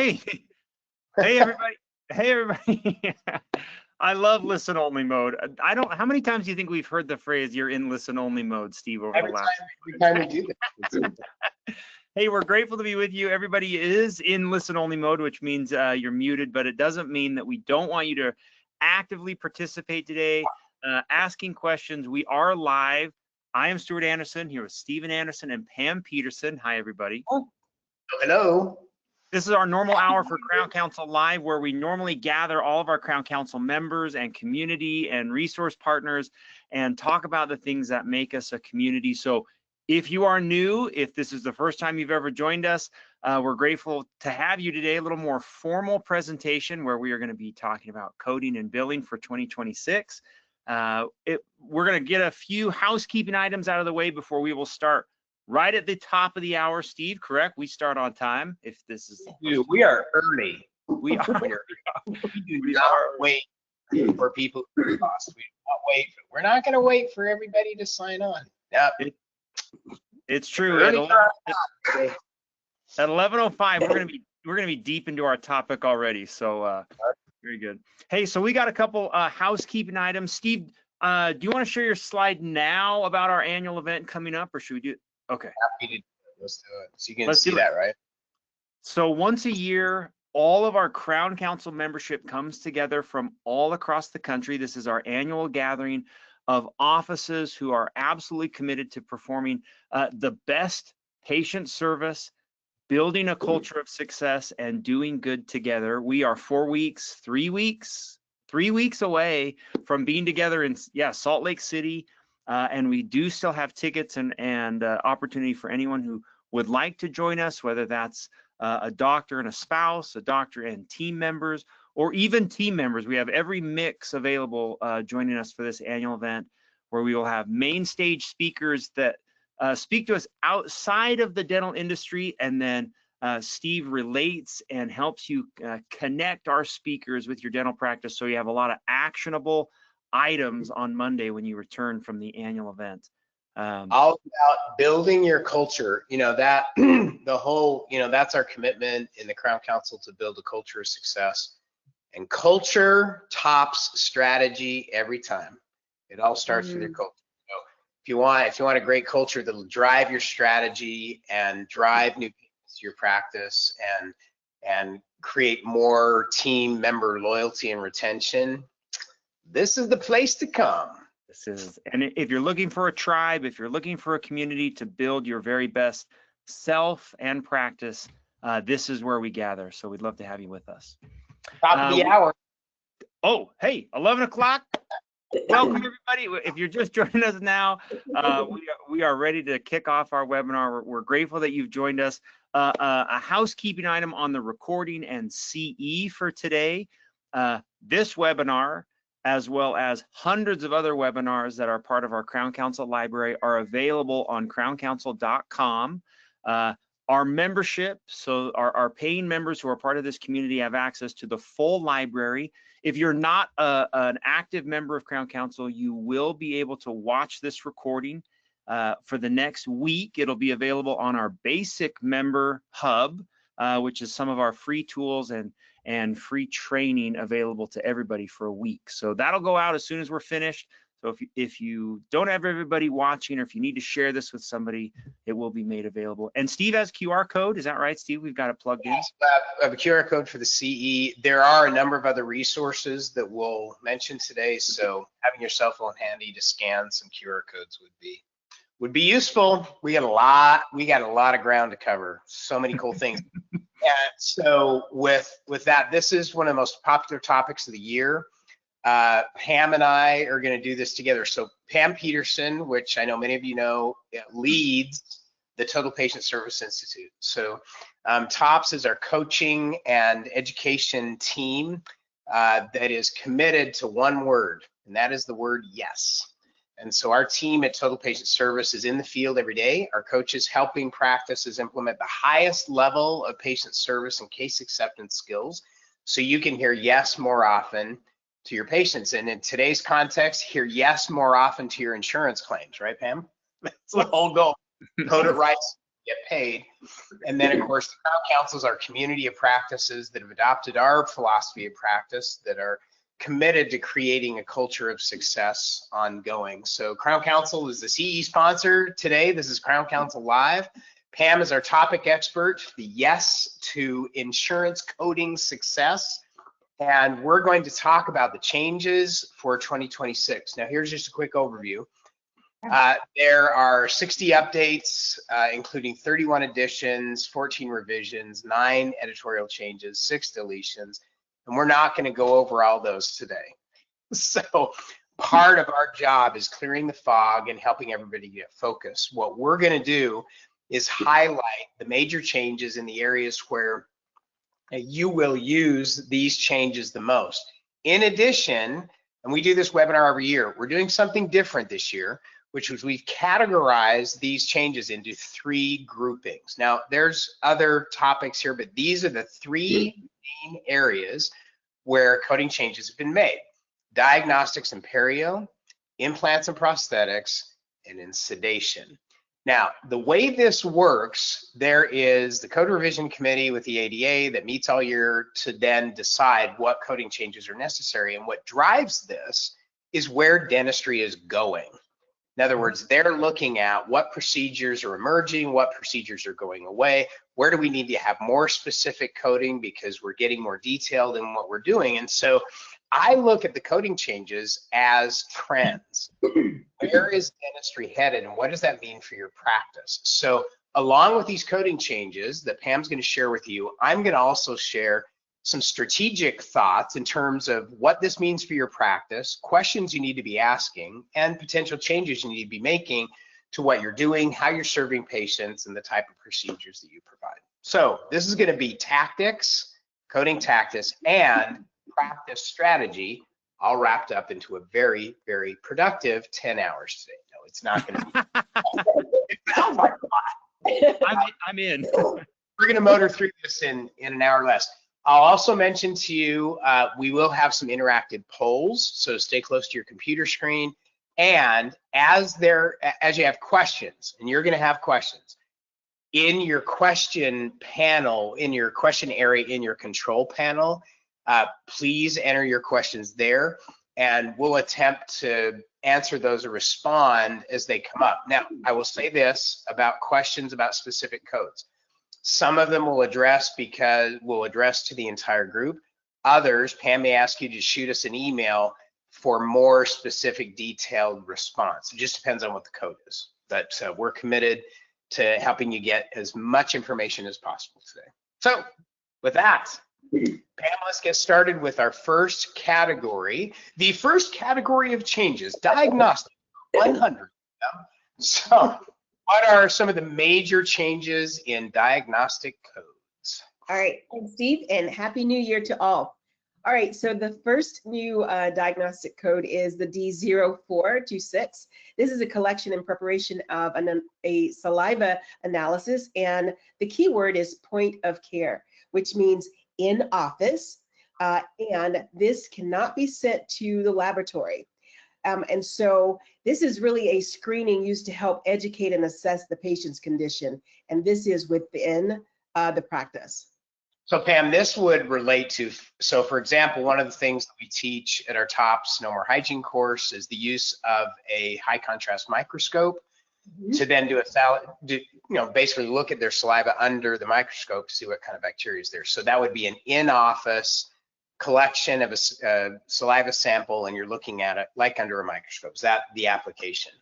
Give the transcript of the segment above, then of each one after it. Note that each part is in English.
Hey, hey everybody. Hey everybody. I love listen only mode. How many times do you think we've heard the phrase you're in listen only mode, Steve, over Every the last time we do that. Hey, we're grateful to be with you. Everybody is in listen only mode, which means you're muted, but it doesn't mean that we don't want you to actively participate today, asking questions. We are live. I am Stuart Anderson here with Stephen Anderson and Pam Peterson. Hi, everybody. Oh, hello. This is our normal hour for Crown Council Live, where we normally gather all of our Crown Council members and community and resource partners and talk about the things that make us a community. So if you are new, if this is the first time you've ever joined us, we're grateful to have you today. A little more formal presentation where we are going to be talking about coding and billing for 2026. We're going to get a few housekeeping items out of the way before we will start right at the top of the hour. Steve, correct? We start on time. If this is we are early. We are. We do not wait for people to cost. We do not wait. We're not going to wait for everybody to sign on. Yep. It's true. At 11:05, we're gonna be deep into our topic already. So very good. Hey, so we got a couple housekeeping items. Steve, do you want to share your slide now about our annual event coming up, or should we do it? Okay. Happy to. Let's do it. So you can see that, right? So once a year, all of our Crown Council membership comes together from all across the country. This is our annual gathering of offices who are absolutely committed to performing the best patient service, building a culture of success, and doing good together. We are 3 weeks away from being together in Salt Lake City. And we do still have tickets and opportunity for anyone who would like to join us, whether that's a doctor and a spouse, a doctor and team members, or even team members. We have every mix available joining us for this annual event, where we will have main stage speakers that speak to us outside of the dental industry, and then Steve relates and helps you connect our speakers with your dental practice, so you have a lot of actionable items on Monday when you return from the annual event. All about building your culture. You know, that the whole, that's our commitment in the Crown Council, to build a culture of success. And culture tops strategy every time. It all starts with your culture. So if you want a great culture that'll drive your strategy and drive new people to your practice and create more team member loyalty and retention, this is the place to come. And if you're looking for a tribe, if you're looking for a community to build your very best self and practice, this is where we gather. So we'd love to have you with us. Top of the hour. Oh, hey, 11 o'clock. Welcome everybody. If you're just joining us now, we are ready to kick off our webinar. We're grateful that you've joined us. A housekeeping item on the recording and CE for today. This webinar, as well as hundreds of other webinars that are part of our Crown Council library, are available on crowncouncil.com. Our membership, so our paying members who are part of this community, have access to the full library. If you're not an active member of Crown Council, you will be able to watch this recording for the next week. It'll be available on our basic member hub, which is some of our free tools and free training available to everybody for a week. So that'll go out as soon as we're finished. So if you don't have everybody watching, or if you need to share this with somebody, it will be made available. And Steve has QR code, is that right, Steve? We've got it plugged in. Yes, I have a QR code for the CE. There are a number of other resources that we'll mention today, so having your cell phone handy to scan some QR codes would be useful. We got a lot of ground to cover. So many cool things. And so with that, this is one of the most popular topics of the year. Pam and I are going to do this together. So Pam Peterson, which I know many of you know, leads the Total Patient Service Institute. So TOPS is our coaching and education team that is committed to one word, and that is the word yes. And so our team at Total Patient Service is in the field every day. Our coaches helping practices implement the highest level of patient service and case acceptance skills, so you can hear yes more often to your patients. And in today's context, hear yes more often to your insurance claims, right, Pam? That's the whole goal. Code it right, get paid. And then, of course, the Crown Council is our community of practices that have adopted our philosophy of practice, that are committed to creating a culture of success ongoing. So Crown Council is the CE sponsor today. This is Crown Council Live. Pam is our topic expert, the yes to insurance coding success. And we're going to talk about the changes for 2026. Now, here's just a quick overview. There are 60 updates, including 31 additions, 14 revisions, 9 editorial changes, 6 deletions, and we're not going to go over all those today. So part of our job is clearing the fog and helping everybody get focused. What we're going to do is highlight the major changes in the areas where you will use these changes the most. In addition, and we do this webinar every year, we're doing something different this year, which was we've categorized these changes into 3 groupings. Now, there's other topics here, but these are the 3 main areas where coding changes have been made: diagnostics and perio, implants and prosthetics, and in sedation. Now, the way this works, there is the code revision committee with the ADA that meets all year to then decide what coding changes are necessary. And what drives this is where dentistry is going. In other words, they're looking at what procedures are emerging, what procedures are going away, where do we need to have more specific coding because we're getting more detailed in what we're doing. And so I look at the coding changes as trends. Where is dentistry headed and what does that mean for your practice? So along with these coding changes that Pam's going to share with you, I'm going to also share some strategic thoughts in terms of what this means for your practice, questions you need to be asking, and potential changes you need to be making to what you're doing, how you're serving patients, and the type of procedures that you provide. So this is going to be tactics, coding tactics, and practice strategy, all wrapped up into a very, very productive 10 hours today. No, it's not going to be. It sounds like a lot. I'm in. We're going to motor through this in an hour or less. I'll also mention to you, we will have some interactive polls, so stay close to your computer screen. And as you have questions, and you're going to have questions, in your question panel, in your question area, in your control panel, please enter your questions there, and we'll attempt to answer those or respond as they come up. Now, I will say this about questions about specific codes. Some of them will address to the entire group. Others, Pam may ask you to shoot us an email for more specific detailed response. It just depends on what the code is. But we're committed to helping you get as much information as possible today. So with that, Pam, let's get started with our first category. The first category of changes, diagnostic, 100. So what are some of the major changes in diagnostic codes? All right, thanks, Steve, and Happy New Year to all. All right, so the first new diagnostic code is the D0426. This is a collection and preparation of a saliva analysis, and the key word is point of care, which means in office, and this cannot be sent to the laboratory. And so this is really a screening used to help educate and assess the patient's condition, and this is within the practice. So Pam, this would relate to, so for example, one of the things that we teach at our TOPS No More Hygiene course is the use of a high contrast microscope to then basically look at their saliva under the microscope to see what kind of bacteria is there. So that would be an in-office collection of a saliva sample, and you're looking at it like under a microscope. Is that the application?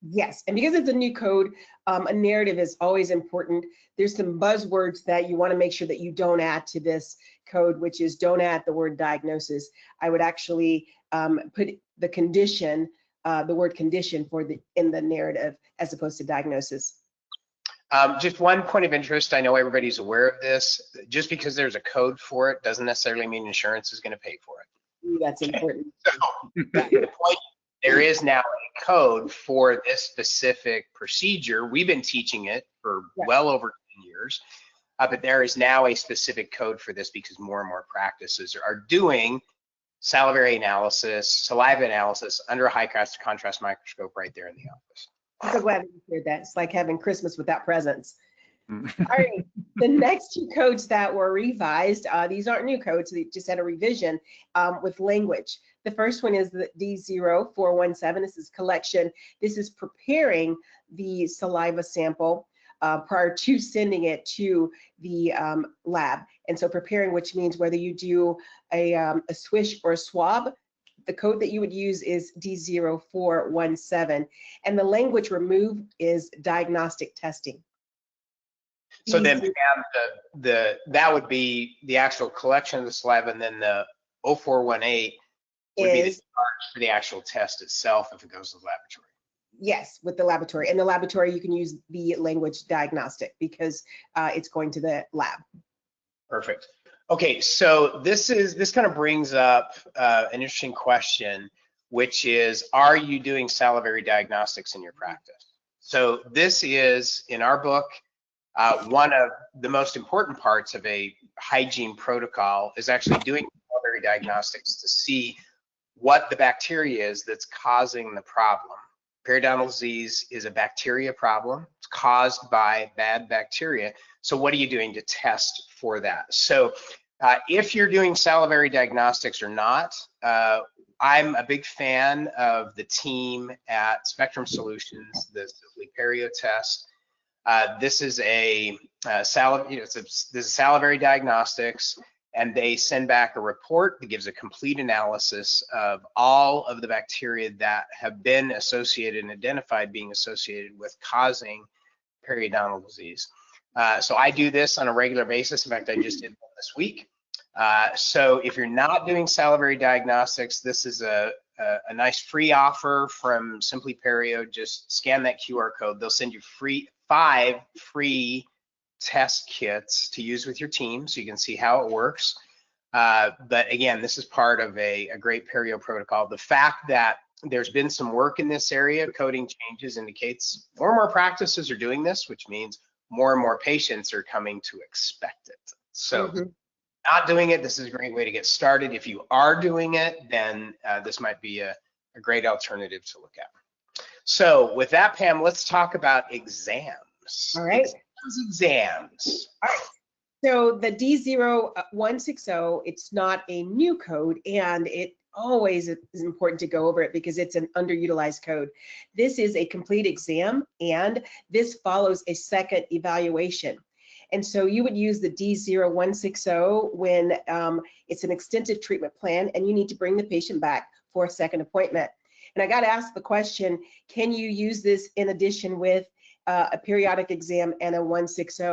Yes, and because it's a new code, a narrative is always important. There's some buzzwords that you want to make sure that you don't add to this code, which is don't add the word diagnosis. I would actually put the condition, the word condition in the narrative as opposed to diagnosis. Just one point of interest, I know everybody's aware of this. Just because there's a code for it doesn't necessarily mean insurance is going to pay for it. Ooh, that's important. So the point, there is now a code for this specific procedure. We've been teaching it for well over 10 years, but there is now a specific code for this because more and more practices are doing salivary analysis, saliva analysis under a high contrast microscope right there in the office. I'm so glad you heard that. It's like having Christmas without presents. All right, the next two codes that were revised, these aren't new codes, they just had a revision with language. The first one is the D0417, this is collection. This is preparing the saliva sample prior to sending it to the lab. And so preparing, which means whether you do a swish or a swab, the code that you would use is D0417. And the language remove is diagnostic testing. So then Pam, that would be the actual collection of the saliva, and then the 0418 would be the charge for the actual test itself if it goes to the laboratory. Yes, with the laboratory. In the laboratory, you can use the language diagnostic because it's going to the lab. Perfect. Okay, so this kind of brings up an interesting question, which is, are you doing salivary diagnostics in your practice? So this is, in our book, one of the most important parts of a hygiene protocol is actually doing salivary diagnostics to see what the bacteria is that's causing the problem. Periodontal disease is a bacteria problem. It's caused by bad bacteria. So what are you doing to test for that? So if you're doing salivary diagnostics or not, I'm a big fan of the team at Spectrum Solutions, the Simply Perio test. This is a salivary diagnostics, and they send back a report that gives a complete analysis of all of the bacteria that have been associated and identified being associated with causing periodontal disease. So I do this on a regular basis. In fact, I just did one this week. So if you're not doing salivary diagnostics, this is a nice free offer from Simply Perio. Just scan that QR code. They'll send you 5 free test kits to use with your team so you can see how it works. But again, this is part of a great perio protocol. The fact that there's been some work in this area, coding changes, indicates more and more practices are doing this, which means more and more patients are coming to expect it. So not doing it, this is a great way to get started. If you are doing it, then this might be a great alternative to look at. So with that, Pam, let's talk about exams. All right. Exams. All right. So the D0160, it's not a new code, and it always is important to go over it because it's an underutilized code. This is a complete exam, and this follows a second evaluation. And so you would use the D0160 when it's an extensive treatment plan and you need to bring the patient back for a second appointment. And I got to ask the question, can you use this in addition with a periodic exam and a 160?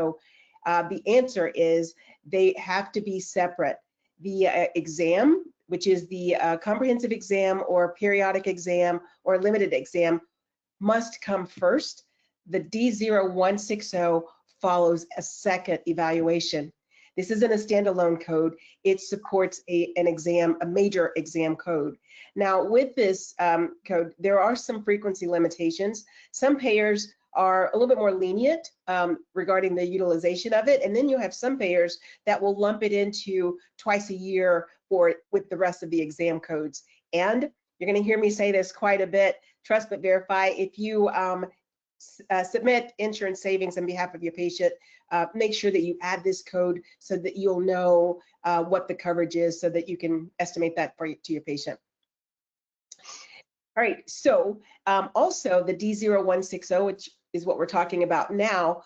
The answer is they have to be separate. The exam, which is the comprehensive exam or periodic exam or limited exam, must come first. The D0160 follows a second evaluation. This isn't a standalone code. It supports an exam, a major exam code. Now, with this code, there are some frequency limitations. Some payers are a little bit more lenient regarding the utilization of it, and then you have some payers that will lump it into twice a year or with the rest of the exam codes. And you're going to hear me say this quite a bit, trust but verify. If you submit insurance savings on behalf of your patient, make sure that you add this code so that you'll know what the coverage is so that you can estimate that to your patient. All right, so also the D0160, which is what we're talking about now,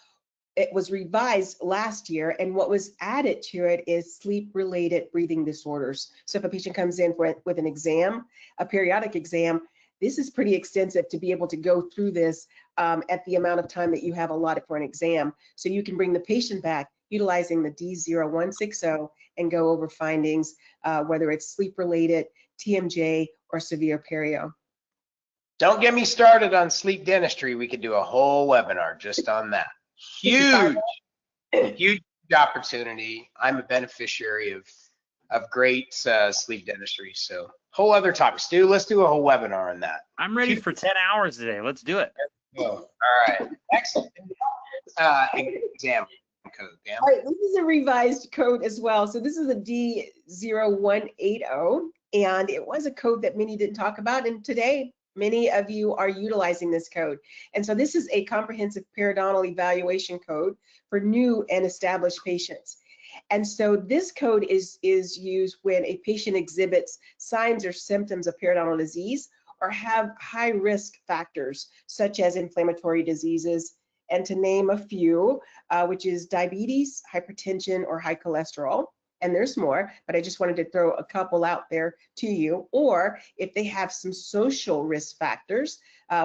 it was revised last year, and what was added to it is sleep-related breathing disorders. So if a patient comes in with an exam, a periodic exam, this is pretty extensive to be able to go through this at the amount of time that you have allotted for an exam. So you can bring the patient back utilizing the D0160 and go over findings, whether it's sleep-related, TMJ, or severe perio. Don't get me started on sleep dentistry. We could do a whole webinar just on that. Huge, huge opportunity. I'm a beneficiary of great sleep dentistry. So whole other topic. Stu, let's do a whole webinar on that. I'm ready for 10 hours today. Let's do it. Oh, all right. Excellent. Exam code. Yeah. All right, this is a revised code as well. So this is a D0180, and it was a code that many didn't talk about. And today, many of you are utilizing this code. And so this is a comprehensive periodontal evaluation code for new and established patients. And so this code is used when a patient exhibits signs or symptoms of periodontal disease or have high risk factors such as inflammatory diseases, and to name a few, which is diabetes, hypertension, or high cholesterol. And there's more, but I just wanted to throw a couple out there to you. Or if they have some social risk factors,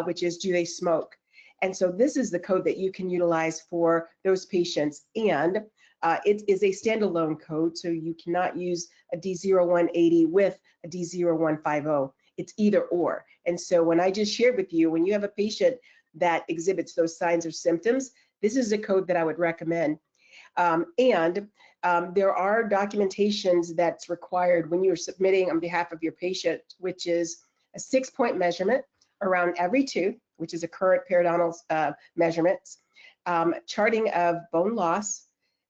which is, do they smoke? And so this is the code that you can utilize for those patients. And it is a standalone code, so you cannot use a D0180 with a D0150. It's either or. And so when I just shared with you, when you have a patient that exhibits those signs or symptoms, this is a code that I would recommend. There are documentations that's required when you're submitting on behalf of your patient, which is a 6-point measurement around every tooth, which is a current periodontal measurements, charting of bone loss,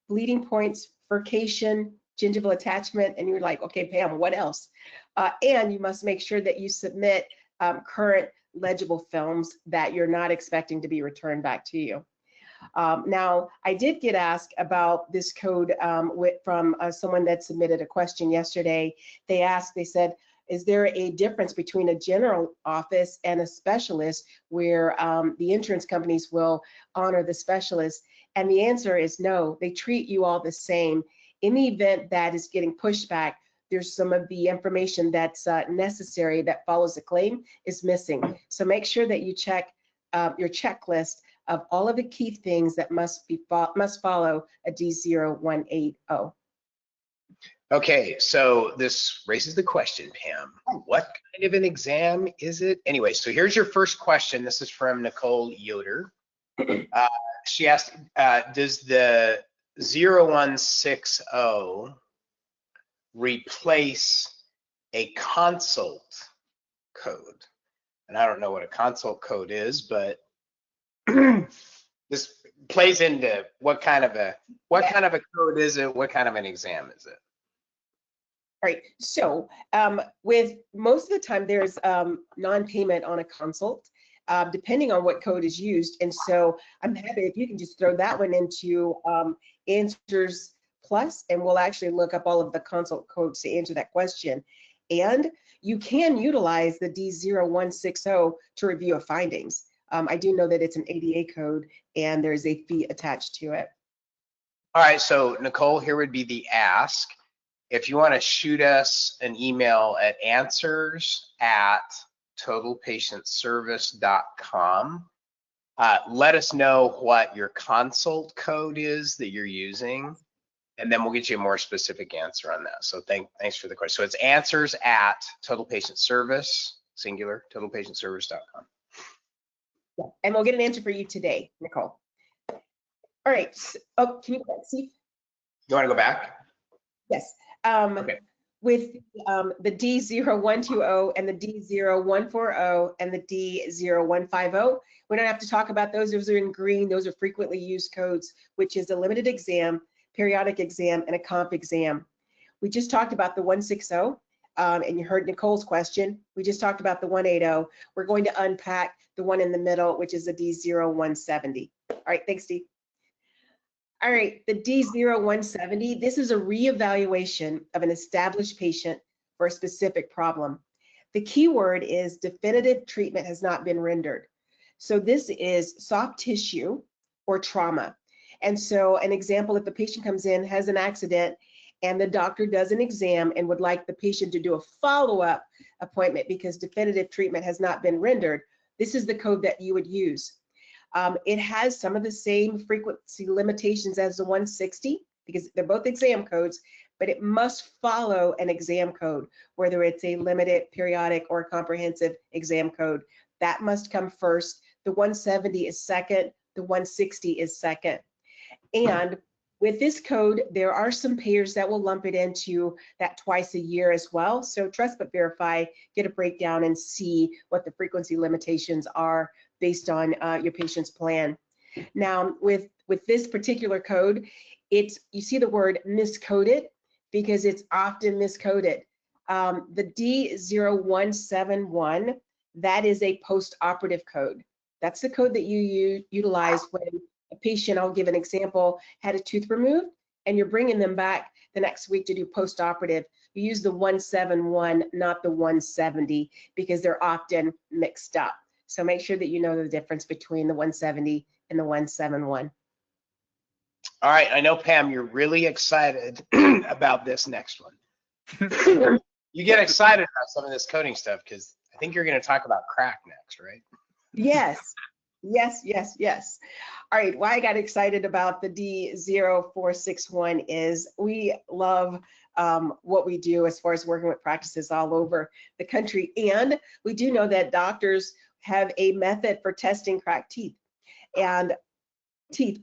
bleeding points, furcation, gingival attachment, and you're like, okay, Pam, what else? And you must make sure that you submit current legible films that you're not expecting to be returned back to you. Now, I did get asked about this code from someone that submitted a question yesterday. They said, is there a difference between a general office and a specialist where the insurance companies will honor the specialist? And the answer is no, they treat you all the same. In the event that is getting pushed back, there's some of the information that's necessary that follows the claim is missing. So make sure that you check your checklist of all of the key things that must follow a D0180. Okay, so this raises the question, Pam, what kind of an exam is it? Anyway, so here's your first question. This is from Nicole Yoder. She asked, does the 0160 replace a consult code? And I don't know what a consult code is, but this plays into what kind of a code is it? What kind of an exam is it? All right, so with most of the time there's non-payment on a consult, depending on what code is used. And so I'm happy if you can just throw that one into Answers Plus, and we'll actually look up all of the consult codes to answer that question. And you can utilize the D0160 to review a findings. I do know that it's an ADA code and there's a fee attached to it. All right, so Nicole, here would be the ask. If you want to shoot us an email at answers@totalpatientservice.com, let us know what your consult code is that you're using, and then we'll get you a more specific answer on that. So thanks for the question. So it's answers@totalpatientservice, singular, totalpatientservice.com. Yeah, and we'll get an answer for you today, Nicole. All right, oh, can you go back, Steve? You want to go back? Yes. Okay. With the D0120 and the D0140 and the D0150, we don't have to talk about those. Those are in green. Those are frequently used codes, which is a limited exam, periodic exam, and a comp exam. We just talked about the 160, and you heard Nicole's question. We just talked about the 180. We're going to unpack the one in the middle, which is the D0170. All right, thanks, Steve. All right, the D0170, this is a reevaluation of an established patient for a specific problem. The key word is definitive treatment has not been rendered. So this is soft tissue or trauma. And so an example, if the patient comes in, has an accident, and the doctor does an exam and would like the patient to do a follow-up appointment because definitive treatment has not been rendered, this is the code that you would use. It has some of the same frequency limitations as the 160 because they're both exam codes, but it must follow an exam code, whether it's a limited, periodic, or comprehensive exam code. That must come first. The 170 is second. The 160 is second. And with this code, there are some payers that will lump it into that twice a year as well. So trust but verify, get a breakdown and see what the frequency limitations are based on your patient's plan. Now, with this particular code, you see the word miscoded because it's often miscoded. The D0171 that is a post-operative code. That's the code that you utilize when a patient, I'll give an example, had a tooth removed and you're bringing them back the next week to do post-operative. You use the 171, not the 170, because they're often mixed up. So make sure that you know the difference between the 170 and the 171. All right, I know, Pam, you're really excited about this next one. You get excited about some of this coding stuff because I think you're going to talk about crack next, right? Yes, yes, yes, yes. All right, why I got excited about the D0461 is we love what we do as far as working with practices all over the country. And we do know that doctors have a method for testing cracked teeth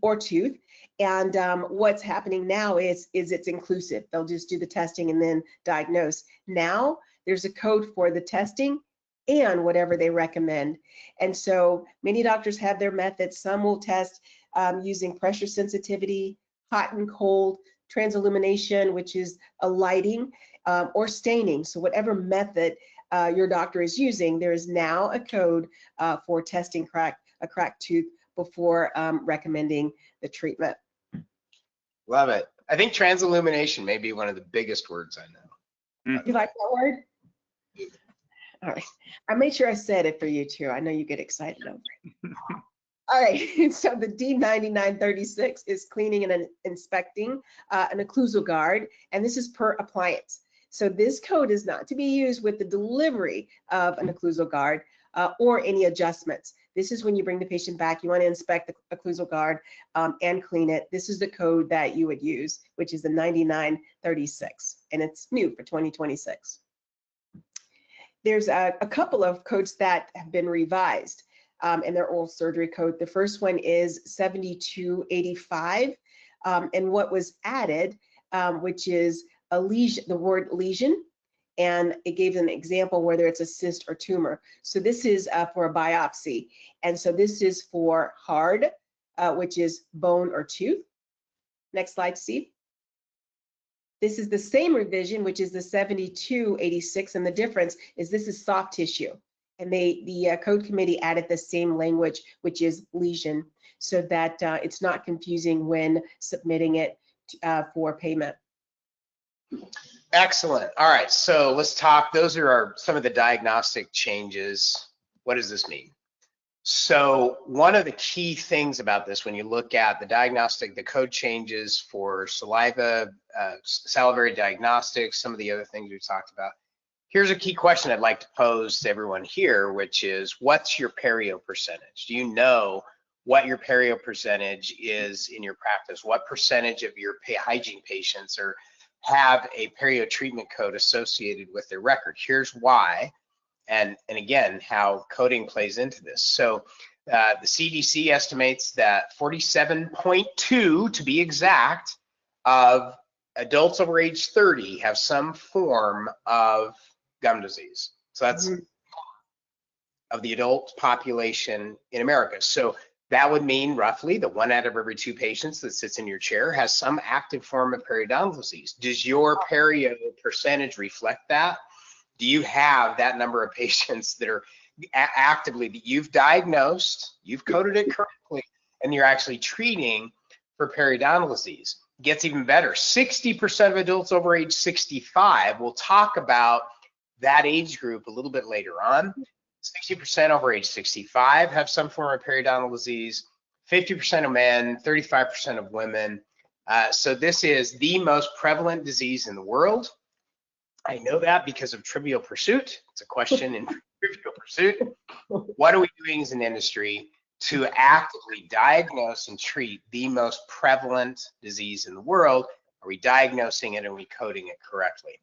or tooth. And what's happening now is it's inclusive. They'll just do the testing and then diagnose. Now there's a code for the testing and whatever they recommend. And so many doctors have their methods. Some will test using pressure sensitivity, hot and cold, transillumination, which is a lighting, or staining. So whatever method your doctor is using, there is now a code for testing a cracked tooth before recommending the treatment. Love it. I think transillumination may be one of the biggest words I know. You like that word? All right. I made sure I said it for you too. I know you get excited over it. All right. So the D9936 is cleaning and inspecting an occlusal guard, and this is per appliance. So this code is not to be used with the delivery of an occlusal guard or any adjustments. This is when you bring the patient back, you want to inspect the occlusal guard and clean it. This is the code that you would use, which is the 9936, and it's new for 2026. There's a couple of codes that have been revised in their oral surgery code. The first one is 7285, and what was added, which is a lesion, the word lesion, and it gave an example whether it's a cyst or tumor. So this is for a biopsy, and so this is for hard, which is bone or tooth. Next slide, Steve. This is the same revision, which is the 7286, and the difference is this is soft tissue. And the code committee added the same language, which is lesion, so that it's not confusing when submitting it for payment. Excellent. All right, so let's talk. Those are some of the diagnostic changes. What does this mean? So one of the key things about this, when you look at the code changes for saliva, salivary diagnostics, some of the other things we've talked about, here's a key question I'd like to pose to everyone here, which is, what's your perio percentage? Do you know what your perio percentage is in your practice? What percentage of your hygiene patients have a perio treatment code associated with their record? Here's why. And again, how coding plays into this. So the CDC estimates that 47.2, to be exact, of adults over age 30 have some form of gum disease. So that's of the adult population in America. So that would mean roughly that 1 out of every 2 patients that sits in your chair has some active form of periodontal disease. Does your perio percentage reflect that? Do you have that number of patients that are actively, that you've diagnosed, you've coded it correctly, and you're actually treating for periodontal disease? It gets even better. 60% of adults over age 65, we'll talk about that age group a little bit later on. 60% over age 65 have some form of periodontal disease, 50% of men, 35% of women. So this is the most prevalent disease in the world. I know that because of Trivial Pursuit. It's a question in Trivial Pursuit. What are we doing as an industry to actively diagnose and treat the most prevalent disease in the world? Are we diagnosing it and are we coding it correctly?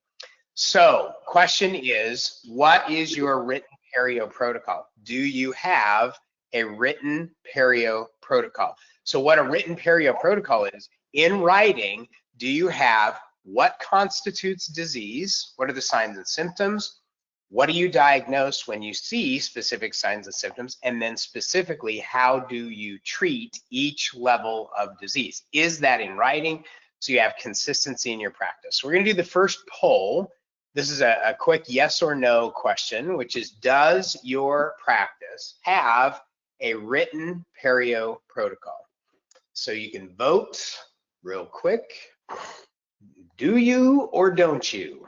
So, question is, what is your written perio protocol? Do you have a written perio protocol? So what a written perio protocol is, in writing, do you have what constitutes disease? What are the signs and symptoms? What do you diagnose when you see specific signs and symptoms? And then specifically, how do you treat each level of disease? Is that in writing? So you have consistency in your practice. So we're gonna do the first poll. This is a quick yes or no question, which is, does your practice have a written perio protocol? So you can vote real quick. Do you or don't you?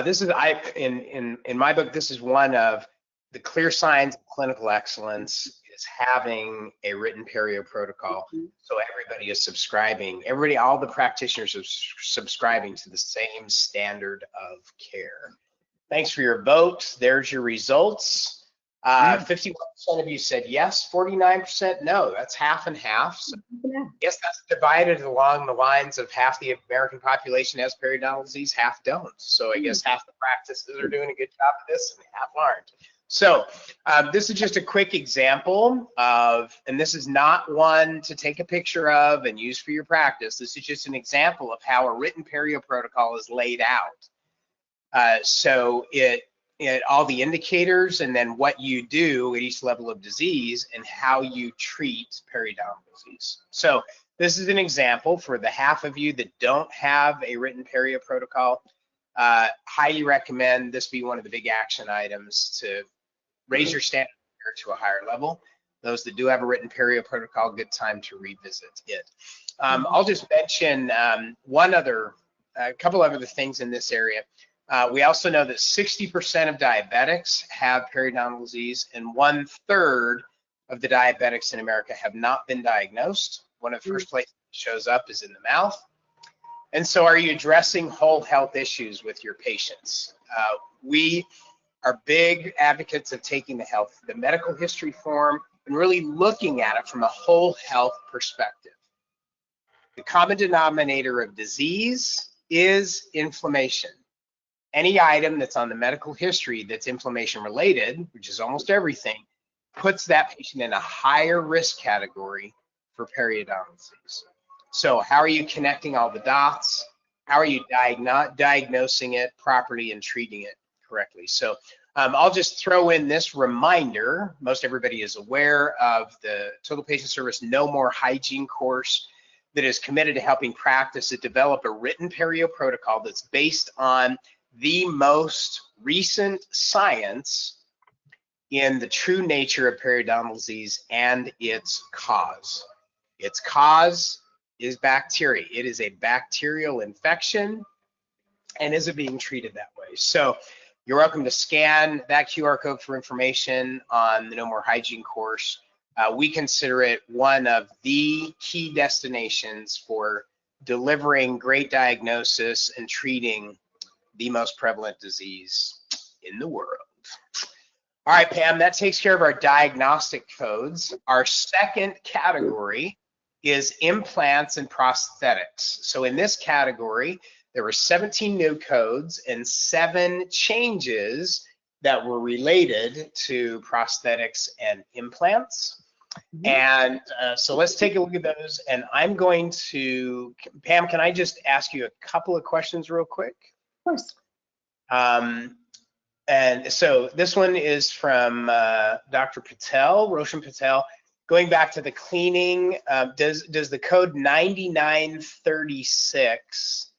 This is in my book. This is one of the clear signs of clinical excellence is having a written perio protocol. So everybody is subscribing. All the practitioners are subscribing to the same standard of care. Thanks for your vote. There's your results. 51% of you said yes, 49% no. That's half and half. So yes, that's divided along the lines of half the American population has periodontal disease, half don't. So I guess half the practices are doing a good job of this and half aren't. So this is just a quick example of, and this is not one to take a picture of and use for your practice. This is just an example of how a written perio protocol is laid out. So it all the indicators and then what you do at each level of disease and how you treat periodontal disease. So this is an example for the half of you that don't have a written perio protocol. Highly recommend this be one of the big action items to raise your standard of care to a higher level. Those that do have a written perio protocol, good time to revisit it. I'll just mention a couple of other things in this area. We also know that 60% of diabetics have periodontal disease, and 1/3 of the diabetics in America have not been diagnosed. One of the first places it shows up is in the mouth. And so are you addressing whole health issues with your patients? We are big advocates of taking the medical history form and really looking at it from a whole health perspective. The common denominator of disease is inflammation. Any item that's on the medical history that's inflammation related, which is almost everything, puts that patient in a higher risk category for periodontal disease. So how are you connecting all the dots? How are you diagnosing it properly and treating it correctly? So I'll just throw in this reminder. Most everybody is aware of the Total Patient Service No More Hygiene course that is committed to helping practices develop a written perio protocol that's based on the most recent science in the true nature of periodontal disease and its cause. Its cause is bacteria. It is a bacterial infection, and is it being treated that way? So you're welcome to scan that QR code for information on the No More Hygiene course. We consider it one of the key destinations for delivering great diagnosis and treating the most prevalent disease in the world. All right, Pam, that takes care of our diagnostic codes. Our second category is implants and prosthetics. So in this category, there were 17 new codes and 7 changes that were related to prosthetics and implants. And so let's take a look at those. And I'm going to, Pam, can I just ask you a couple of questions real quick? Of course. And so this one is from Dr. Patel, Roshan Patel. Going back to the cleaning, does the code 9936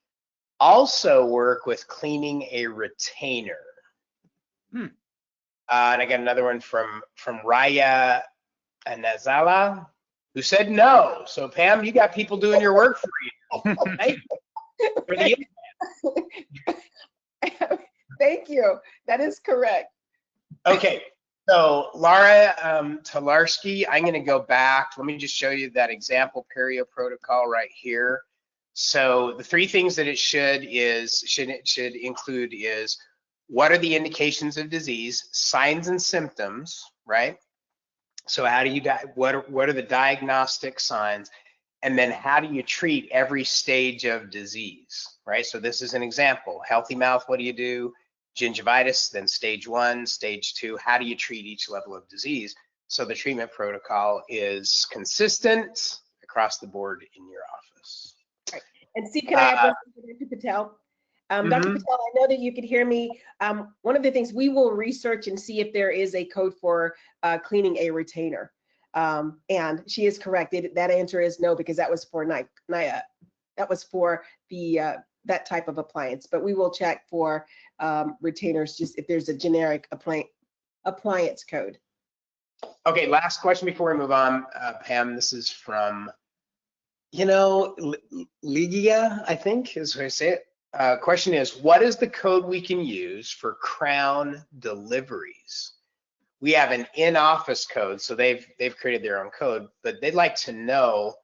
also work with cleaning a retainer? And I got another one from Raya Anazala, who said no. So Pam, you got people doing your work for you. Right? For the Thank you. That is correct. Okay, so Laura Tolarski, I'm going to go back. Let me just show you that example perio protocol right here. So the 3 things that it should include is what are the indications of disease, signs and symptoms, right? So how do you what are the diagnostic signs, and then how do you treat every stage of disease, right? So this is an example. Healthy mouth, what do you do? Gingivitis, then stage 1, stage 2. How do you treat each level of disease? So the treatment protocol is consistent across the board in your office. Right. And Steve, can I add one thing to Dr. Patel? Dr. Patel, I know that you could hear me. One of the things we will research and see if there is a code for cleaning a retainer. And she is correct. That answer is no, because that was for that was for the that type of appliance, but we will check for retainers just if there's a generic appliance code. Okay, last question before we move on, Pam. This is from, Ligia, I think is how I say it. Question is, what is the code we can use for crown deliveries? We have an in-office code, so they've created their own code, but they'd like to know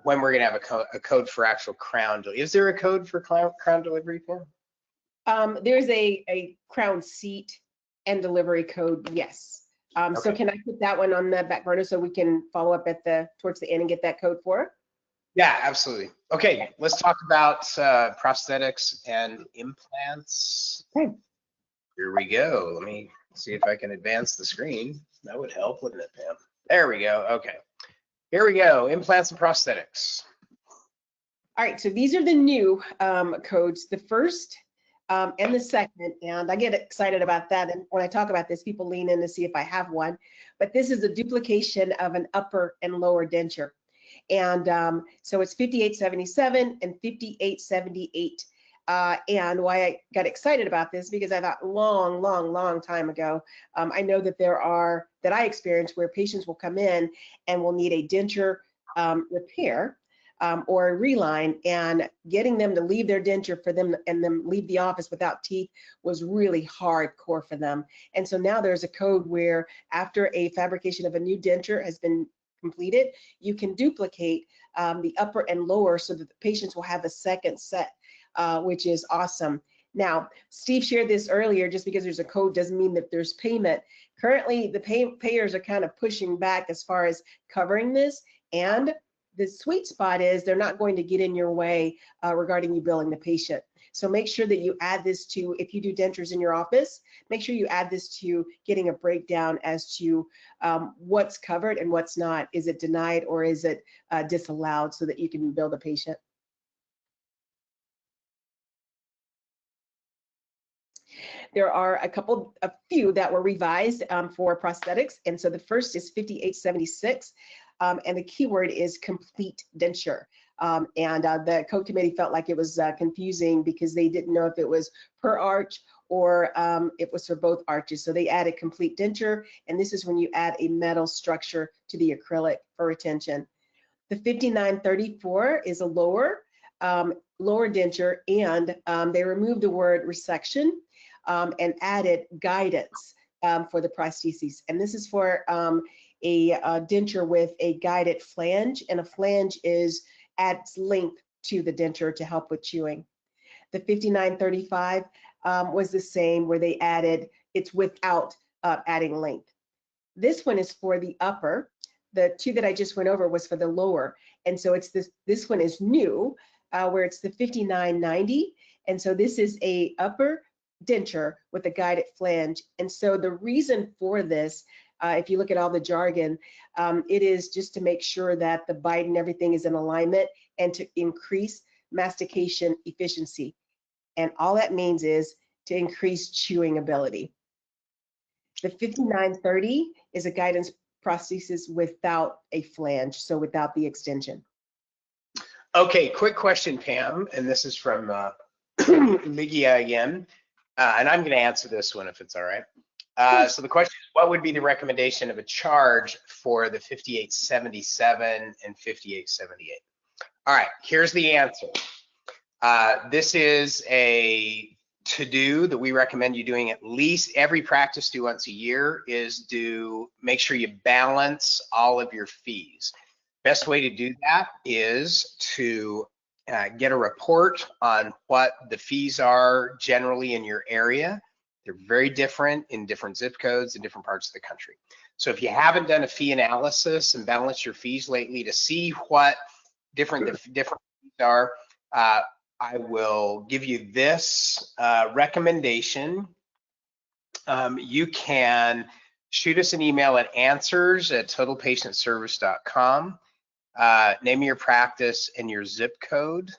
when we're gonna have a code for actual crown. Is there a code for crown delivery, Pam? There's a crown seat and delivery code, yes. So Okay. can I put that one on the back burner so we can follow up towards the end and get that code for it? Yeah, absolutely. Okay, let's talk about prosthetics and implants. Okay. Here we go. Let me see if I can advance the screen. That would help, wouldn't it, Pam? There we go. Okay. Here we go. Implants and prosthetics. All right, so these are the new codes, the first and the second, and I get excited about that. And when I talk about this, people lean in to see if I have one. But this is a duplication of an upper and lower denture. And so it's 5877 and 5878. And why I got excited about this, because I thought long time ago, I know that that I experienced where patients will come in and will need a denture repair or a reline, and getting them to leave their denture for them and then leave the office without teeth was really hardcore for them. And so now there's a code where after a fabrication of a new denture has been completed, you can duplicate the upper and lower so that the patients will have a second set, which is awesome. Now, Steve shared this earlier, just because there's a code doesn't mean that there's payment. Currently, the payers are kind of pushing back as far as covering this, and the sweet spot is they're not going to get in your way regarding you billing the patient. So make sure that you add this to, if you do dentures in your office, make sure you add this to getting a breakdown as to what's covered and what's not. Is it denied or is it disallowed, so that you can bill the patient? There are a few that were revised for prosthetics. And so the first is 5876. And the keyword is complete denture. The code committee felt like it was confusing because they didn't know if it was per arch or it was for both arches. So they added complete denture, and this is when you add a metal structure to the acrylic for retention. The 5934 is a lower denture, and they removed the word resection and added guidance for the prostheses. And this is for a denture with a guided flange, and a flange adds length to the denture to help with chewing. The 5935 was the same, where they added, it's without adding length. This one is for the upper. The two that I just went over was for the lower. And so it's this one is new, where it's the 5990. And so this is a upper denture with a guided flange. And so the reason for this, if you look at all the jargon, it is just to make sure that the bite and everything is in alignment and to increase mastication efficiency. And all that means is to increase chewing ability. The 5930 is a guidance prosthesis without a flange, so without the extension. Okay, quick question, Pam, and this is from Ligia again, and I'm going to answer this one if it's all right. So the question is, what would be the recommendation of a charge for the 5877 and 5878? All right, here's the answer. This is a to-do that we recommend you doing at least every practice do once a year, is make sure you balance all of your fees. Best way to do that is to get a report on what the fees are generally in your area. They're very different in different zip codes in different parts of the country. So if you haven't done a fee analysis and balanced your fees lately to see what different fees are, I will give you this recommendation. You can shoot us an email at answers@totalpatientservice.com. Name your practice and your zip code,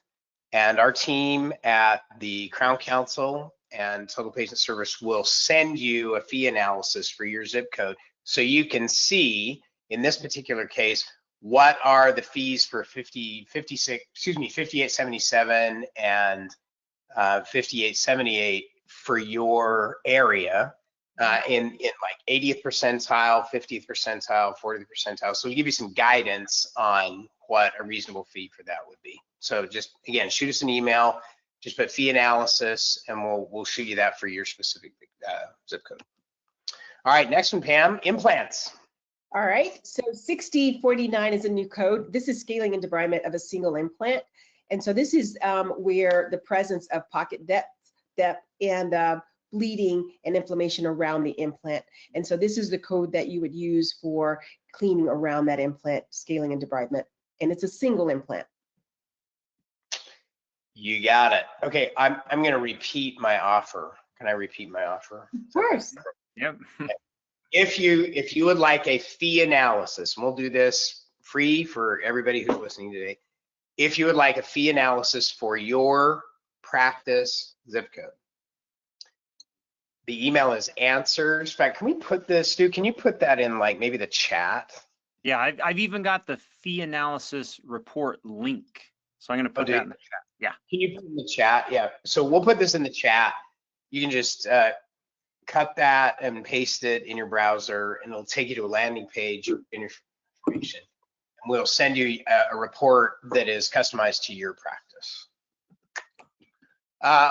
and our team at the Crown Council and Total Patient Service will send you a fee analysis for your zip code, so you can see, in this particular case, what are the fees for 5877 and 5878 for your area in like 80th percentile, 50th percentile, 40th percentile. So we'll give you some guidance on what a reasonable fee for that would be. So just, again, shoot us an email, just put fee analysis, and we'll shoot you that for your specific zip code. All right, next one, Pam, implants. All right, so 6049 is a new code. This is scaling and debridement of a single implant. And so this is where the presence of pocket depth and bleeding and inflammation around the implant. And so this is the code that you would use for cleaning around that implant, scaling and debridement. And it's a single implant. You got it. Okay, I'm going to repeat my offer. Can I repeat my offer? Of course. Yep. If you would like a fee analysis, and we'll do this free for everybody who's listening today. If you would like a fee analysis for your practice zip code, the email is answers. In fact, can we put this, Stu, can you put that in like maybe the chat? Yeah, I've even got the fee analysis report link. So I'm going to put that in the chat. Yeah. Can you put it in the chat? Yeah. So we'll put this in the chat. You can just cut that and paste it in your browser, and it'll take you to a landing page in your information. And we'll send you a report that is customized to your practice.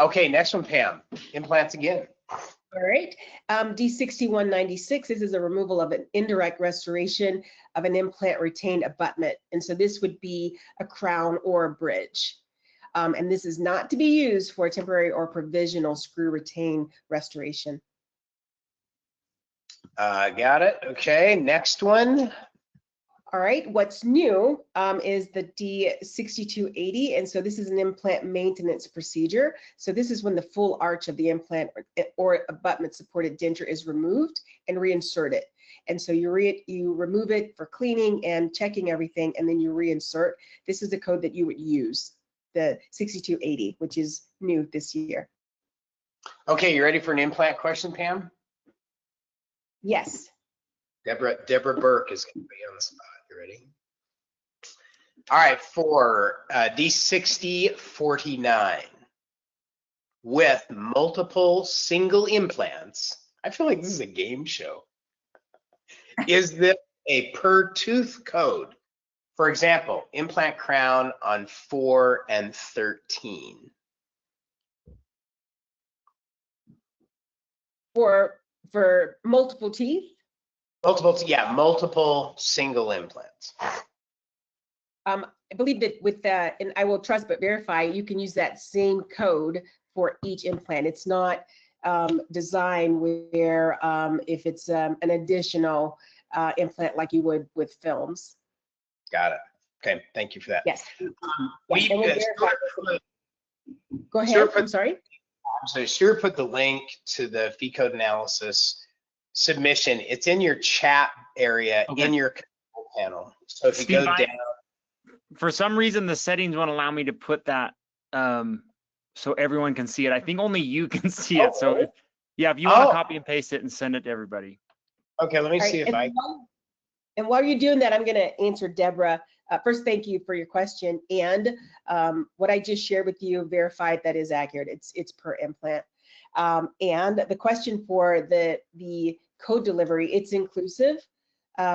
Okay, next one, Pam. Implants again. All right, D6196, this is a removal of an indirect restoration of an implant retained abutment. And so this would be a crown or a bridge. And this is not to be used for a temporary or provisional screw retain restoration. Got it. Okay, next one. All right, what's new is the D6280, and so this is an implant maintenance procedure. So this is when the full arch of the implant or abutment supported denture is removed and reinserted. And so you remove it for cleaning and checking everything, and then you reinsert. This is the code that you would use, the 6280, which is new this year. Okay, you ready for an implant question, Pam? Yes. Deborah Burke is going to be on the spot. You ready? All right, for D6049 with multiple single implants, I feel like this is a game show. Is this a per tooth code? For example, implant crown on 4 and 13. For multiple teeth? Multiple single implants. I believe that with that, and I will trust but verify, you can use that same code for each implant. It's not designed where if it's an additional implant like you would with films. Got it. Okay, thank you for that. Yes. Go ahead. Stuart I'm sorry. So Stuart put the link to the fee code analysis submission. It's in your chat area in your control panel. So if you go down. For some reason, the settings won't allow me to put that so everyone can see it. I think only you can see it. So if you want to copy and paste it and send it to everybody. Okay, let me see if I. And while you're doing that, I'm going to answer Deborah. First, thank you for your question. And what I just shared with you verified that is accurate. It's per implant. And the question for the code delivery, it's inclusive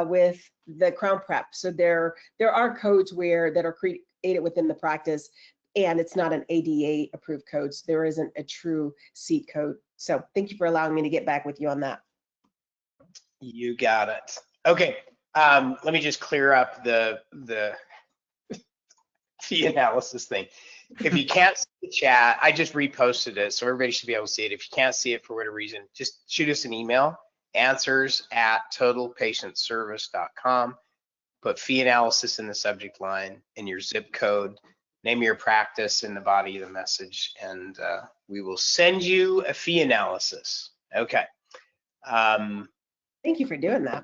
with the crown prep. So there are codes that are created within the practice, and it's not an ADA approved code. So there isn't a true seat code. So thank you for allowing me to get back with you on that. You got it. Okay. Let me just clear up the fee analysis thing. If you can't see the chat, I just reposted it, so everybody should be able to see it. If you can't see it for whatever reason, just shoot us an email, answers@totalpatientservice.com. Put fee analysis in the subject line and your zip code, name of your practice in the body of the message, and we will send you a fee analysis. Okay. Thank you for doing that.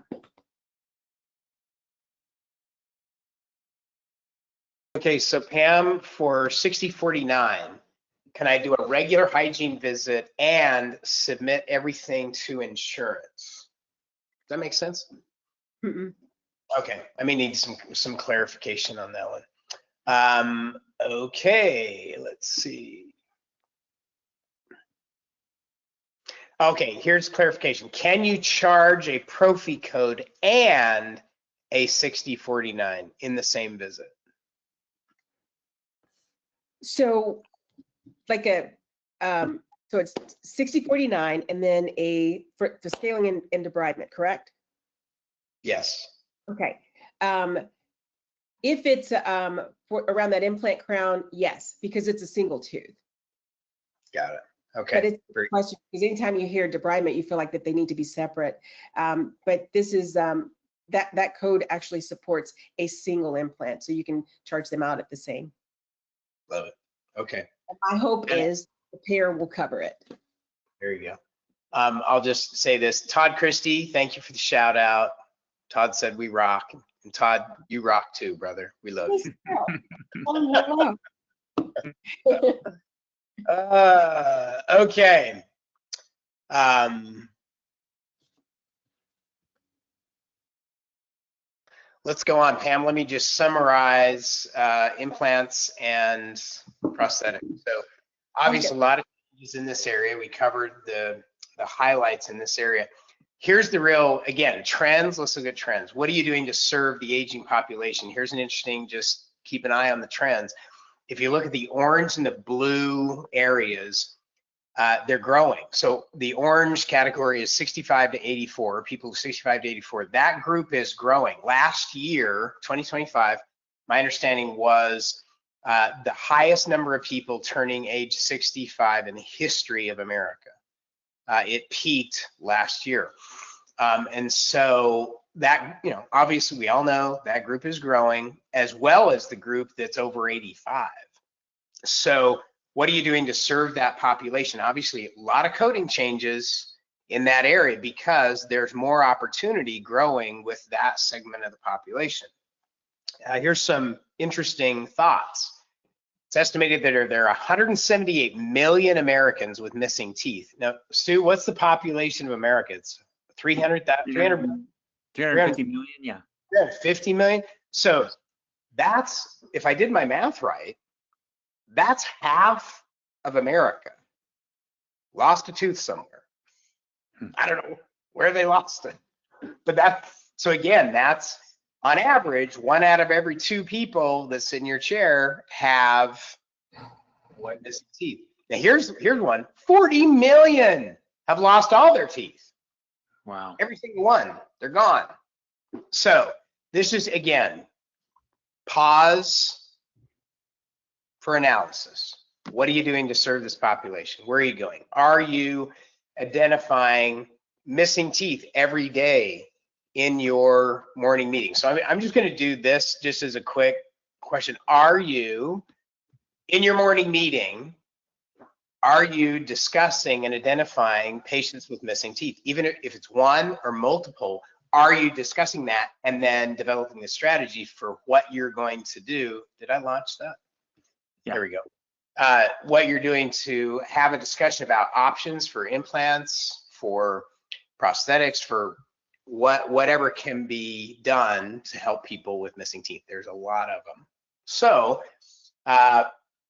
Okay, so Pam, for 6049, can I do a regular hygiene visit and submit everything to insurance? Does that make sense? Mm-mm. Okay, I may need some clarification on that one. Okay, let's see. Okay, here's clarification. Can you charge a Profi code and a 6049 in the same visit? So like so it's 6049 and then for scaling and debridement, correct? Yes. Okay. If it's around that implant crown, yes, because it's a single tooth. Got it. Okay. But it's a question, because anytime you hear debridement, you feel like that they need to be separate. But this is, that code actually supports a single implant, so you can charge them out at the same. Love it. Okay. And my hope is the payer will cover it. There you go. I'll just say this. Todd Christie, thank you for the shout out. Todd said we rock. And Todd, you rock too, brother. We love you. Okay. Let's go on, Pam. Let me just summarize implants and prosthetics. So obviously a lot of changes in this area. We covered the highlights in this area. Here's the real, again, trends. Let's look at trends. What are you doing to serve the aging population? Here's an interesting, just keep an eye on the trends. If you look at the orange and the blue areas, they're growing. So the orange category is 65 to 84, people 65 to 84. That group is growing. Last year, 2025, my understanding was the highest number of people turning age 65 in the history of America. It peaked last year. And so that, you know, obviously we all know that group is growing, as well as the group that's over 85. So what are you doing to serve that population? Obviously, a lot of coding changes in that area because there's more opportunity growing with that segment of the population. Here's some interesting thoughts. It's estimated that there are 178 million Americans with missing teeth. Now, Stu, what's the population of America? It's 350 million, yeah. 350 million. So that's, if I did my math right, that's half of America lost a tooth somewhere. I don't know where they lost it, but so again, that's on average, 1 out of every 2 people that sit in your chair have one missing teeth. Now here's one, 40 million have lost all their teeth. Wow. Every single one, they're gone. So this is, again, pause for analysis. What are you doing to serve this population? Where are you going? Are you identifying missing teeth every day in your morning meeting? So I'm just going to do this just as a quick question. Are you, in your morning meeting, are you discussing and identifying patients with missing teeth? Even if it's one or multiple, are you discussing that and then developing a strategy for what you're going to do? Did I launch that? Yeah. There we go. What you're doing to have a discussion about options for implants, for prosthetics, for whatever can be done to help people with missing teeth. There's a lot of them. So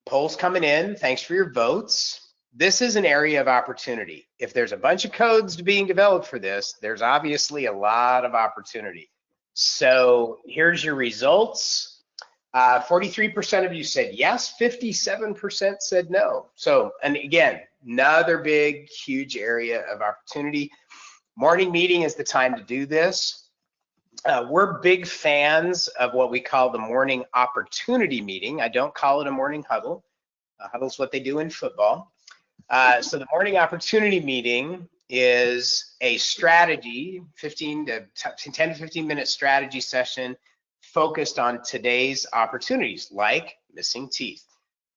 polls coming in. Thanks for your votes. This is an area of opportunity. If there's a bunch of codes being developed for this, there's obviously a lot of opportunity. So here's your results. 43% of you said yes, 57% said no. So, and again, another big, huge area of opportunity. Morning meeting is the time to do this. We're big fans of what we call the morning opportunity meeting. I don't call it a morning huddle. Huddle's what they do in football. So the morning opportunity meeting is a strategy, 10 to 15 minute strategy session focused on today's opportunities, like missing teeth.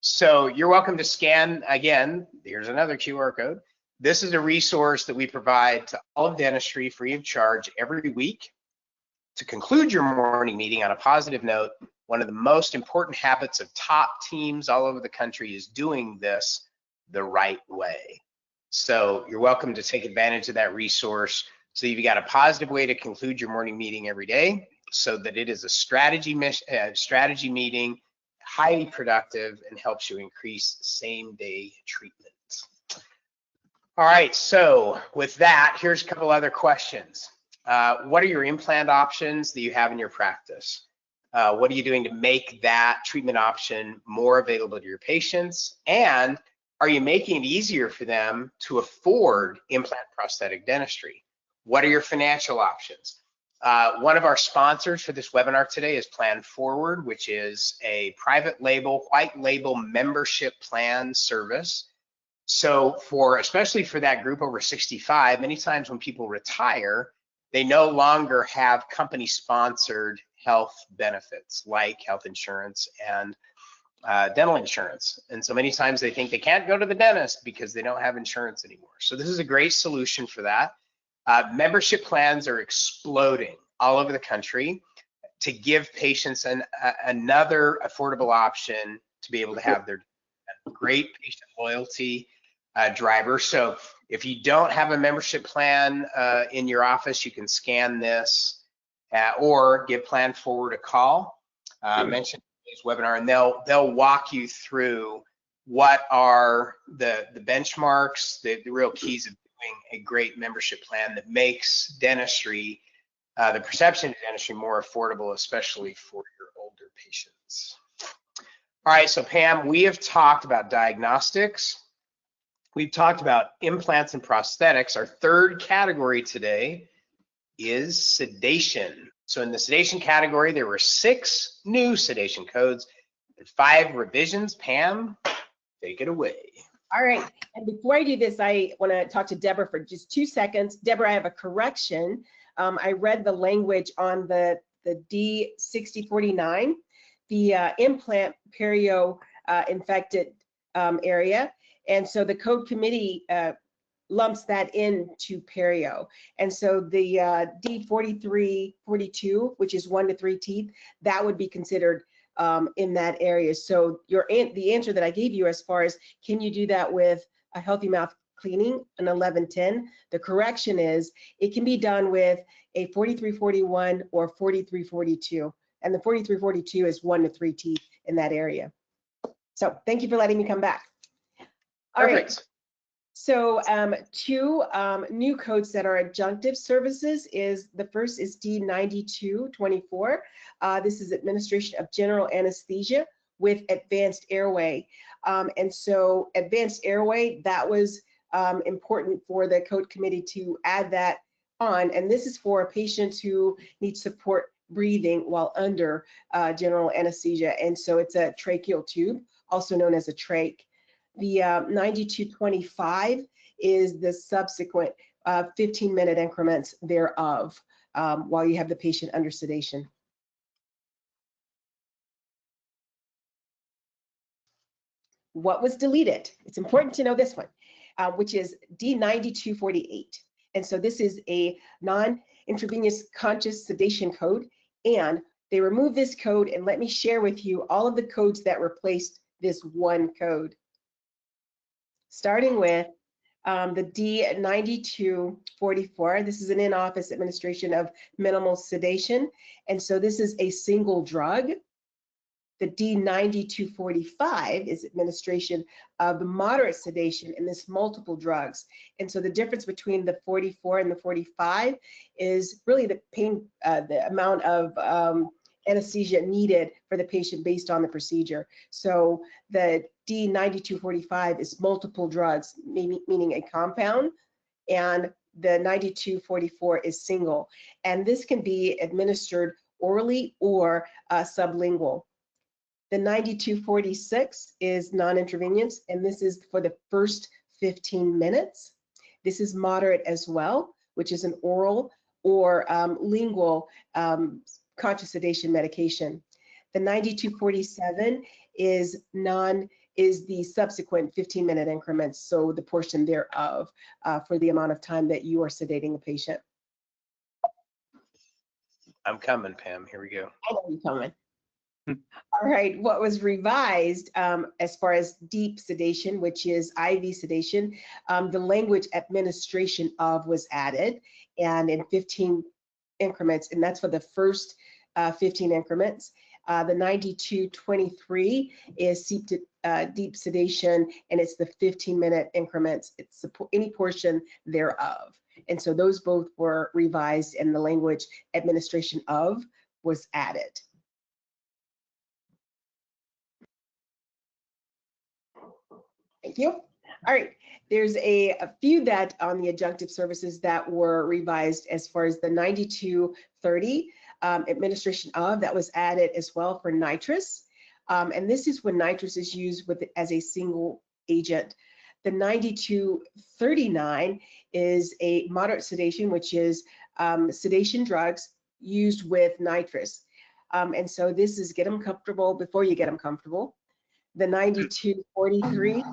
So you're welcome to scan, again, here's another QR code. This is a resource that we provide to all of dentistry free of charge every week. To conclude your morning meeting on a positive note, one of the most important habits of top teams all over the country is doing this the right way. So you're welcome to take advantage of that resource so you've got a positive way to conclude your morning meeting every day. so that it is a strategy meeting, highly productive, and helps you increase same-day treatment. All right, so with that, here's a couple other questions. What are your implant options that you have in your practice? What are you doing to make that treatment option more available to your patients? And are you making it easier for them to afford implant prosthetic dentistry? What are your financial options? One of our sponsors for this webinar today is Plan Forward, which is a private label, white label membership plan service. So especially for that group over 65, many times when people retire, they no longer have company sponsored health benefits like health insurance and dental insurance. And so many times they think they can't go to the dentist because they don't have insurance anymore. So this is a great solution for that. Membership plans are exploding all over the country to give patients another affordable option to be able to have their great patient loyalty driver. So if you don't have a membership plan in your office, you can scan this or give Plan Forward a call. Mention today's webinar, and they'll walk you through what are the benchmarks, the real keys of doing a great membership plan that makes dentistry, the perception of dentistry, more affordable, especially for your older patients. All right, so Pam, we have talked about diagnostics. We've talked about implants and prosthetics. Our third category today is sedation. So in the sedation category, there were 6 new sedation codes and 5 revisions. Pam, take it away. All right, and before I do this, I want to talk to Deborah for just 2 seconds. Deborah, I have a correction. I read the language on the D6049, the implant perio infected area. And so the code committee lumps that into perio. And so the D4342, which is 1 to 3 teeth, that would be considered in that area. So the answer that I gave you as far as can you do that with a healthy mouth cleaning, an 1110, the correction is it can be done with a 4341 or 4342. And the 4342 is 1 to 3 teeth in that area. So thank you for letting me come back. All Perfect. right. So 2 new codes that are adjunctive services is the first is D9224. This is administration of general anesthesia with advanced airway. And so advanced airway, that was important for the code committee to add that on. And this is for patients who need support breathing while under general anesthesia. And so it's a tracheal tube, also known as a trach. The 9225 is the subsequent 15-minute increments thereof while you have the patient under sedation. What was deleted? It's important to know this one, which is D9248. And so this is a non-intravenous conscious sedation code. And they removed this code, and let me share with you all of the codes that replaced this one code. Starting with the D9244. This is an in-office administration of minimal sedation. And so this is a single drug. The D9245 is administration of moderate sedation, and this multiple drugs. And so the difference between the 44 and the 45 is really the pain, the amount of anesthesia needed for the patient based on the procedure. So the D9245 is multiple drugs, meaning a compound, and the 9244 is single. And this can be administered orally or sublingual. The 9246 is non-intravenous, and this is for the first 15 minutes. This is moderate as well, which is an oral or lingual conscious sedation medication. The 9247 is the subsequent 15-minute increments, so the portion thereof for the amount of time that you are sedating the patient. I'm coming, Pam. Here we go. I know you're coming. All right, what was revised as far as deep sedation, which is IV sedation, the language administration of was added, and in 15 increments, and that's for the first 15 increments. The 9223 is deep sedation, and it's the 15-minute increments. It's any portion thereof. And so those both were revised, and the language administration of was added. Thank you. All right, there's a few that on the adjunctive services that were revised as far as the 9230 administration of, that was added as well for nitrous. And this is when nitrous is used as a single agent. The 9239 is a moderate sedation, which is sedation drugs used with nitrous. And so this is get them comfortable before you get them comfortable. The 9243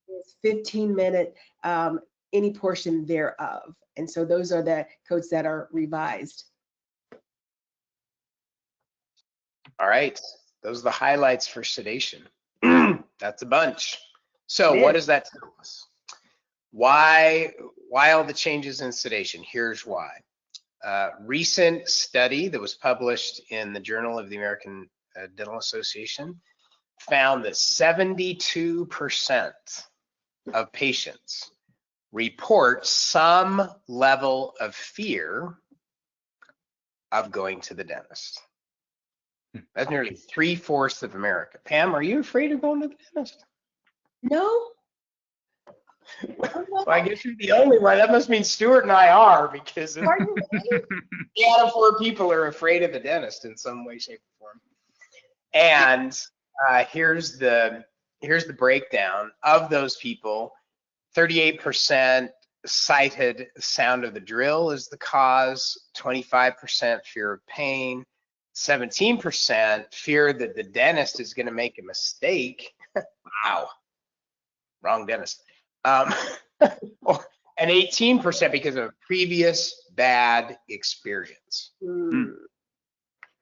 is 15-minute, any portion thereof. And so those are the codes that are revised. All right, those are the highlights for sedation. That's a bunch. So what does that tell us? Why all the changes in sedation? Here's why. Recent study that was published in the Journal of the American Dental Association found that 72% of patients report some level of fear of going to the dentist. That's nearly 3/4 of America. Pam, are you afraid of going to the dentist? No. Well, I guess you're the only one. That must mean Stuart and I are, because 3 out of 4 people are afraid of the dentist in some way, shape, or form. And here's the breakdown of those people. 38% cited sound of the drill as the cause, 25% fear of pain, 17% fear that the dentist is going to make a mistake. Wow, wrong dentist. And 18% because of a previous bad experience.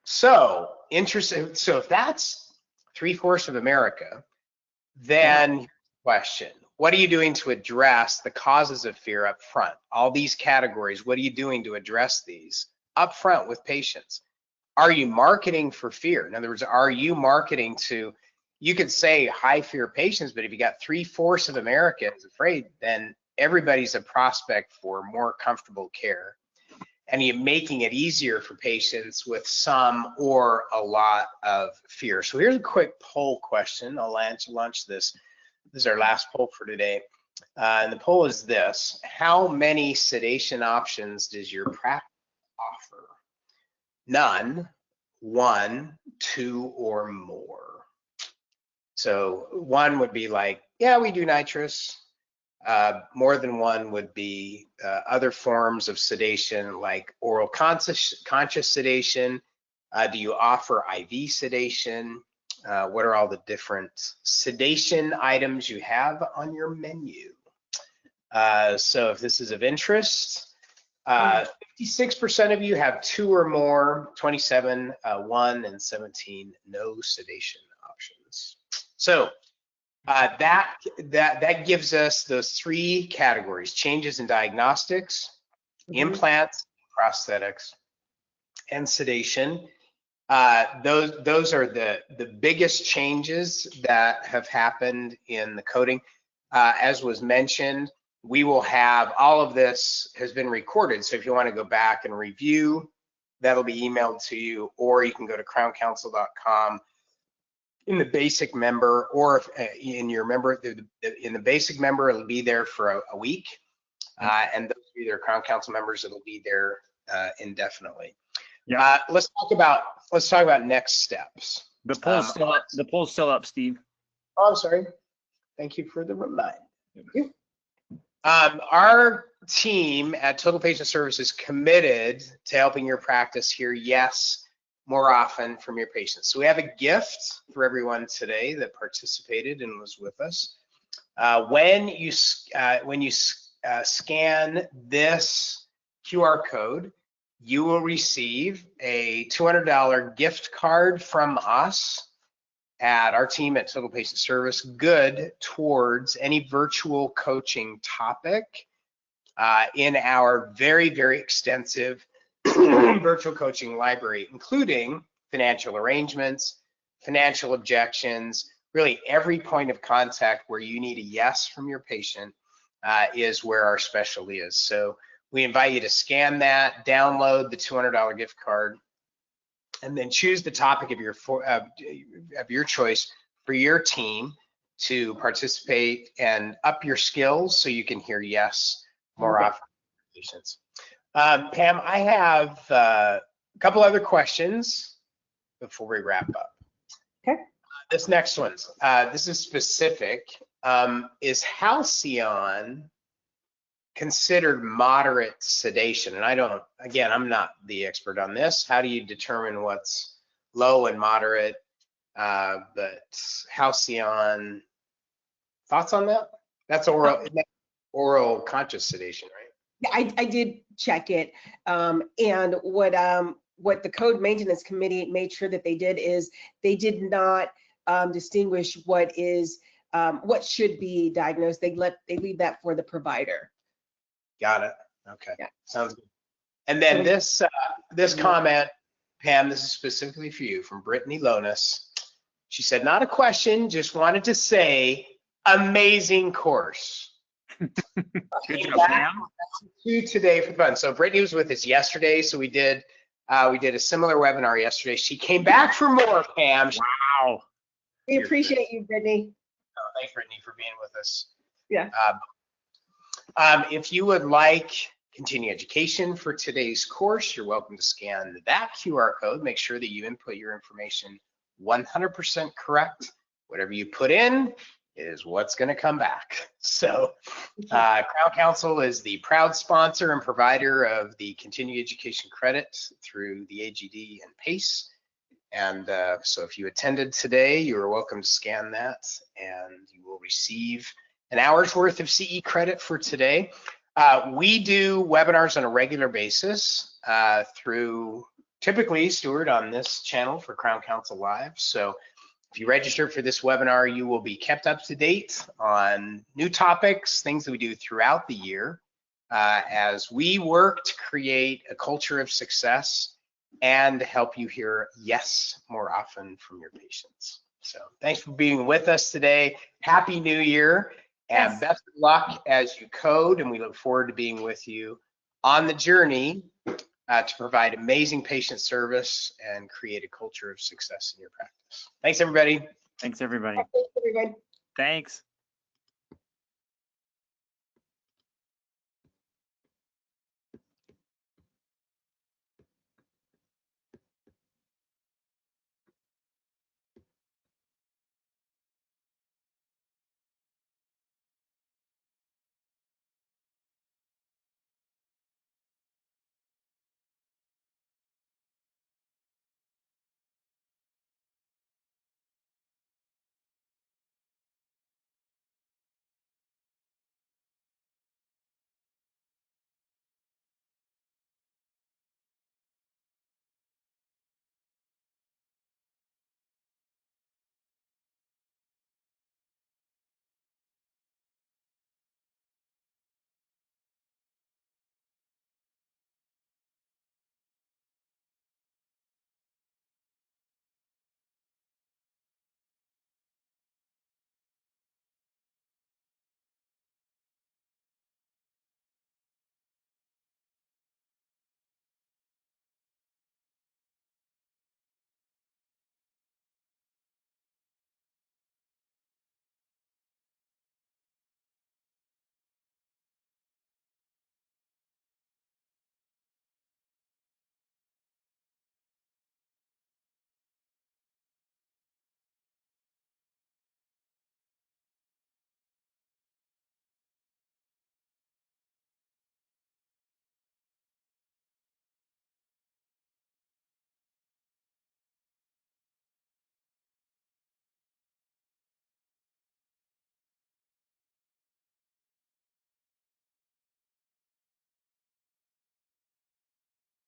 So interesting. So if that's 3/4 of America, then question: what are you doing to address the causes of fear up front? All these categories, what are you doing to address these up front with patients? Are you marketing for fear? In other words, are you marketing to, you could say high fear patients, but if you got 3/4 of America is afraid, then everybody's a prospect for more comfortable care. And you're making it easier for patients with some or a lot of fear. So here's a quick poll question. I'll launch this. This is our last poll for today. And the poll is this: how many sedation options does your practice offer? None, 1, 2, or more. So 1 would be like, yeah, we do nitrous. More than 1 would be other forms of sedation, like oral conscious sedation. Do you offer IV sedation? What are all the different sedation items you have on your menu? So if this is of interest, 56% of you have 2 or more, 27, 1, and 17, no sedation options. So that gives us those 3 categories: changes in diagnostics, implants, prosthetics, and sedation. Those are the biggest changes that have happened in the coding. As was mentioned, we will have all of this has been recorded. So if you want to go back and review, that'll be emailed to you, or you can go to crowncouncil.com in the basic member, or if, in your member, in the basic member, it'll be there for a week. And those of you that are Crown Council members, it'll be there indefinitely. Yeah. Let's talk about next steps. The poll's still up, Steve. Oh, I'm sorry. Thank you for the reminder. Thank you. Our team at Total Patient Service is committed to helping your practice hear yes more often from your patients. So we have a gift for everyone today that participated and was with us. When you scan this QR code, you will receive a $200 gift card from us at our team at Total Patient Service, good towards any virtual coaching topic in our very, very extensive virtual coaching library, including financial arrangements, financial objections, really every point of contact where you need a yes from your patient is where our specialty is. So we invite you to scan that, download the $200 gift card, and then choose the topic of your choice for your team to participate and up your skills so you can hear yes more often from patients. Pam, I have a couple other questions before we wrap up. Okay. This next one, this is specific. Is halcyon considered moderate sedation? And I don't, again, I'm not the expert on this. How do you determine what's low and moderate? But halcyon, thoughts on that? That's oral conscious sedation, right? I did check it, and what the code maintenance committee made sure that they did is they did not distinguish what should be diagnosed. They leave that for the provider. Got it. Okay. Yeah. Sounds good. And then this comment, Pam, this is specifically for you, from Brittany Lonis. She said, not a question, just wanted to say, amazing course. Good job, Pam. Today for fun. So Brittany was with us yesterday, so we did a similar webinar yesterday. She came back for more, Pam. Wow. We appreciate you, Brittany. Oh, thanks, Brittany, for being with us. Yeah. If you would like continuing education for today's course, you're welcome to scan that QR code. Make sure that you input your information 100% correct. Whatever you put in is what's going to come back. So Crown Council is the proud sponsor and provider of the continuing education credit through the AGD and PACE. And so if you attended today, you are welcome to scan that and you will receive an hour's worth of CE credit for today. We do webinars on a regular basis through typically Stuart on this channel for Crown Council Live. So if you register for this webinar, you will be kept up to date on new topics, things that we do throughout the year as we work to create a culture of success and help you hear yes more often from your patients. So thanks for being with us today. Happy New Year and best of luck as you code, and we look forward to being with you on the journey to provide amazing patient service and create a culture of success in your practice. Thanks, everybody. Thanks, everybody. Thanks, everybody. Thanks.